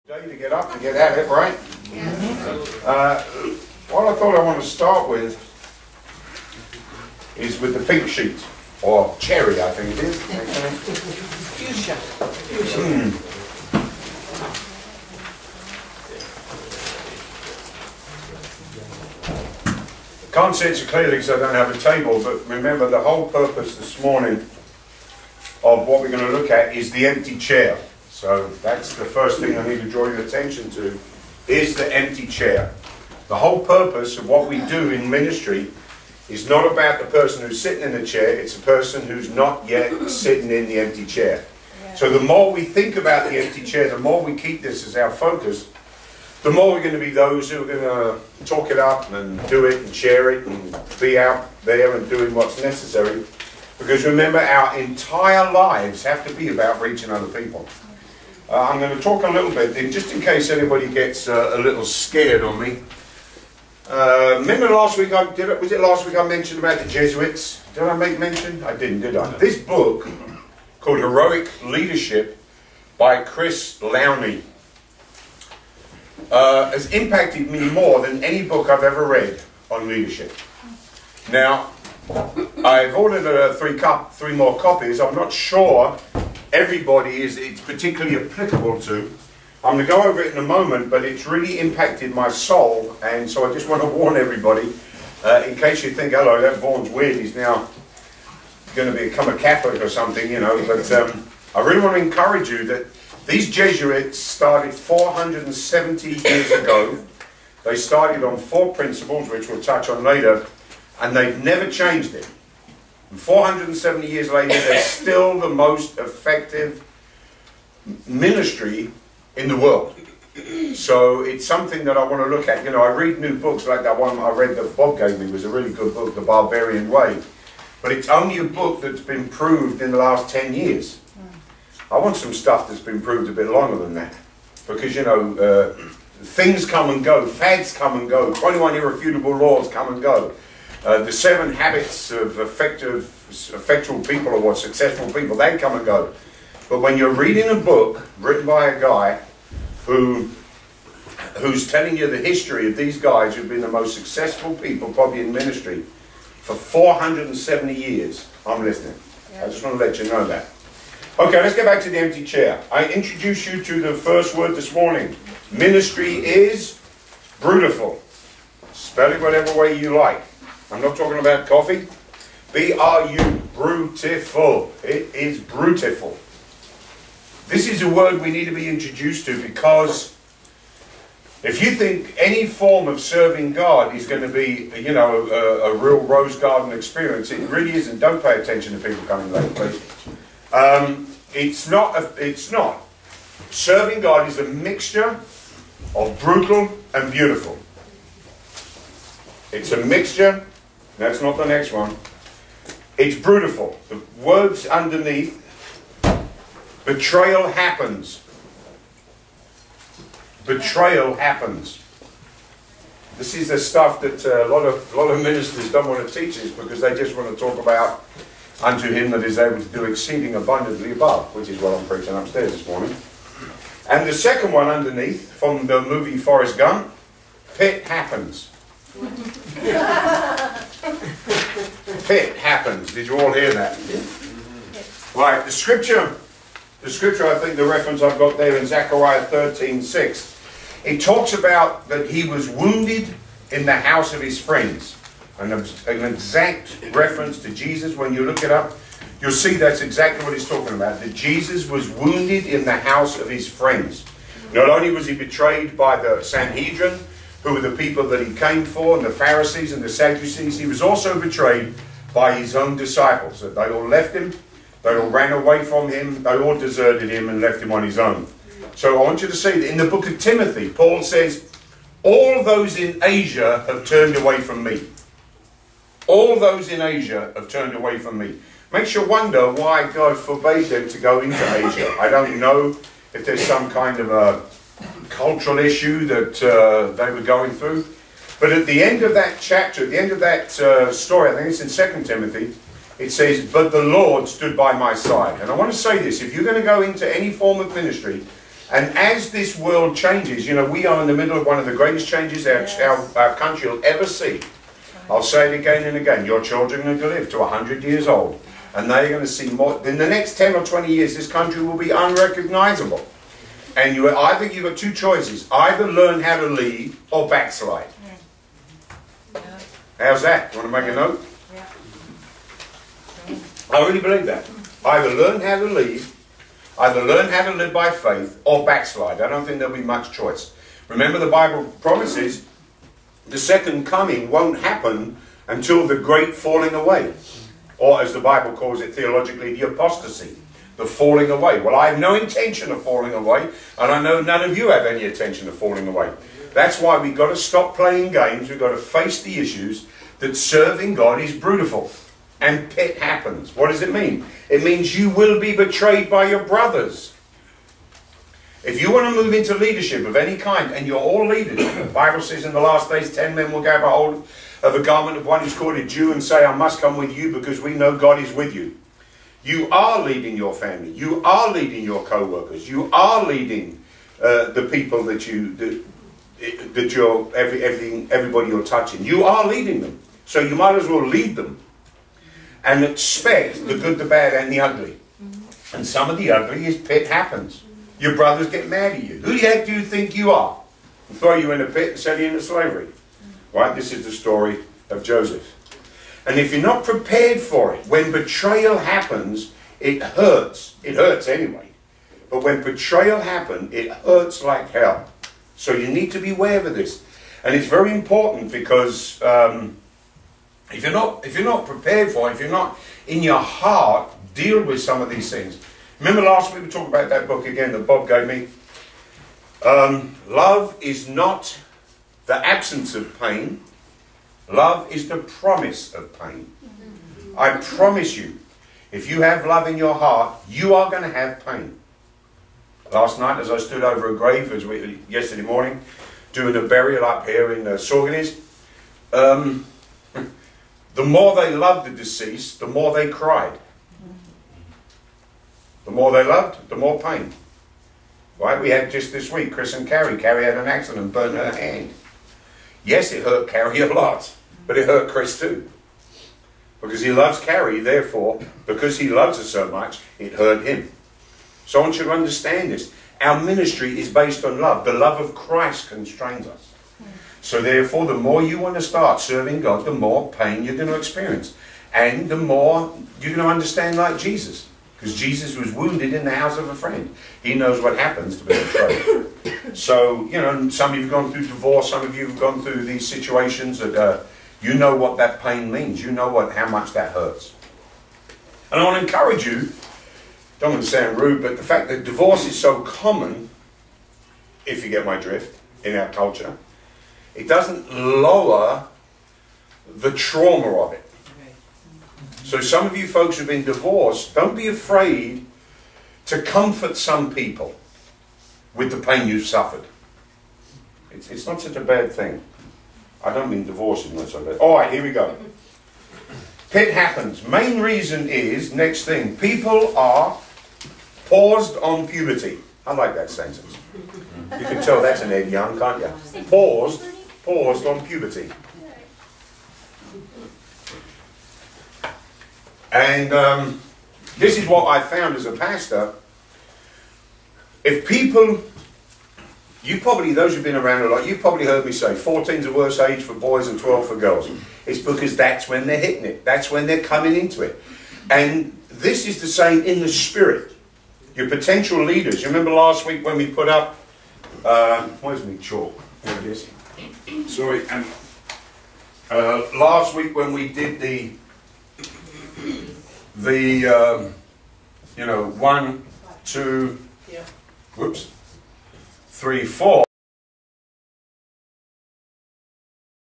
Day to get up and get at it, right? What I thought I want to start with is with the pink sheet, or cherry, I think it is. Fuchsia. Can't see it so clearly because I don't have a table, but remember the whole purpose this morning of what we're going to look at is the empty chair. So that's the first thing I need to draw your attention to, is the empty chair. The whole purpose of what we do in ministry is not about the person who's sitting in the chair, it's the person who's not yet sitting in the empty chair. So the more we think about the empty chair, the more we keep this as our focus, the more we're going to be those who are going to talk it up and do it and share it and be out there and doing what's necessary. Because remember, our entire lives have to be about reaching other people. I'm going to talk a little bit, just in case anybody gets a little scared on me. Remember last week, was it last week I mentioned about the Jesuits? Did I make mention? I didn't, did I? This book, called Heroic Leadership by Chris Lowney, has impacted me more than any book I've ever read on leadership. Now, I've ordered three more copies. I'm not sure everybody it's particularly applicable to. I'm going to go over it in a moment, but it's really impacted my soul, and so I just want to warn everybody, in case you think, hello, that Vaughan's weird, he's now going to become a Catholic or something, you know, but I really want to encourage you that these Jesuits started 470 years ago. They started on 4 principles, which we'll touch on later, and they've never changed it. And 470 years later, they're still the most effective ministry in the world. So it's something that I want to look at. You know, I read new books like that one I read that Bob gave me. It was a really good book, The Barbarian Way. But it's only a book that's been proved in the last 10 years. I want some stuff that's been proved a bit longer than that. Because, you know, things come and go, fads come and go, 21 irrefutable laws come and go. The 7 habits of effectual people or successful people, they come and go. But when you're reading a book written by a guy who's telling you the history of these guys who've been the most successful people probably in ministry for 470 years, I'm listening. I just want to let you know that. Okay, let's get back to the empty chair. I introduced you to the first word this morning. Ministry is beautiful. Spell it whatever way you like. I'm not talking about coffee. B-R-U, brutiful. It is brutiful. This is a word we need to be introduced to, because if you think any form of serving God is going to be, you know, a real rose garden experience, it really isn't. Don't pay attention to people coming late, please. It's not. Serving God is a mixture of brutal and beautiful. It's a mixture. That's not the next one. It's brutal. The words underneath, betrayal happens. Betrayal happens. This is the stuff that a lot of ministers don't want to teach us, because they just want to talk about unto him that is able to do exceeding abundantly above, which is what I'm preaching upstairs this morning. And the second one underneath, from the movie Forrest Gump, pit happens. Pit happens. Did you all hear that? Right, the scripture, I think the reference I've got there in Zechariah 13:6, it talks about that he was wounded in the house of his friends. An exact reference to Jesus. When you look it up, you'll see that's exactly what he's talking about. That Jesus was wounded in the house of his friends. Not only was he betrayed by the Sanhedrin, who were the people that he came for, and the Pharisees and the Sadducees, he was also betrayed by his own disciples. That they all left him, they all ran away from him, they all deserted him and left him on his own. So I want you to see that in the book of Timothy, Paul says, all those in Asia have turned away from me. All those in Asia have turned away from me. Makes you wonder why God forbade them to go into Asia. I don't know if there's some kind of a cultural issue that they were going through. But at the end of that chapter, at the end of that story, I think it's in 2 Timothy, it says, but the Lord stood by my side. And I want to say this, if you're going to go into any form of ministry, And as this world changes, you know, we are in the middle of one of the greatest changes our country will ever see. I'll say it again and again. Your children are going to live to 100 years old. And they're going to see more. In the next 10 or 20 years, this country will be unrecognizable. And you've got two choices. Either learn how to lead or backslide. How's that? You want to make a note? I really believe that. Either learn how to lead, either learn how to live by faith, or backslide. I don't think there'll be much choice. Remember, the Bible promises the second coming won't happen until the great falling away. Or as the Bible calls it theologically, the apostasy. The falling away. Well, I have no intention of falling away, and I know none of you have any intention of falling away. That's why we've got to stop playing games. We've got to face the issues that serving God is brutal. And it happens. What does it mean? It means you will be betrayed by your brothers. If you want to move into leadership of any kind, and you're all leaders, the Bible says in the last days 10 men will grab a hold of a garment of one who's called a Jew and say, I must come with you because we know God is with you. You are leading your family. You are leading your co-workers. You are leading the people that everybody you're touching. You are leading them. So you might as well lead them and expect the good, the bad, and the ugly. And some of the ugly is pit happens. Your brothers get mad at you. Who the heck do you think you are? And throw you in a pit and sell you into slavery. Right? This is the story of Joseph. And if you're not prepared for it, when betrayal happens, it hurts. It hurts anyway. But when betrayal happens, it hurts like hell. So you need to be aware of this. And it's very important because if you're not prepared for it, if you're not in your heart, deal with some of these things. Remember last week we talked about that book again that Bob gave me? Love is not the absence of pain. Love is the promise of pain. I promise you, if you have love in your heart, you are going to have pain. Last night as I stood over a grave, yesterday morning, doing a burial up here in Saugerties, the more they loved the deceased, the more they cried. The more they loved, the more pain. Right? We had just this week, Chris and Carrie. Carrie had an accident and burned her hand. Yes, it hurt Carrie a lot, but it hurt Chris too. Because he loves Carrie, therefore, because he loves her so much, it hurt him. So I want you to understand this. Our ministry is based on love. The love of Christ constrains us. So therefore, the more you want to start serving God, the more pain you're going to experience. And the more you're going to understand like Jesus. Because Jesus was wounded in the house of a friend. He knows what happens to be betrayed. So, you know, some of you have gone through divorce, some of you have gone through these situations that you know what that pain means. You know how much that hurts. And I want to encourage you, don't want to sound rude, but the fact that divorce is so common, if you get my drift, in our culture, it doesn't lower the trauma of it. So some of you folks who've been divorced, don't be afraid to comfort some people with the pain you've suffered. It's not such a bad thing. I don't mean divorce is not so bad. Alright, here we go. Pit happens. Main reason is, next thing, people are paused on puberty. I like that sentence. You can tell that's an Ed Young, can't you? Paused on puberty. And this is what I found as a pastor. If people, those who've been around a lot, you've probably heard me say 14 is the worst age for boys and 12 for girls. It's because that's when they're hitting it. That's when they're coming into it. And this is the same in the spirit. Your potential leaders. You remember last week when we put up, where's my chalk? There it is. Sorry. Last week when we did the 1, 2, 3, 4.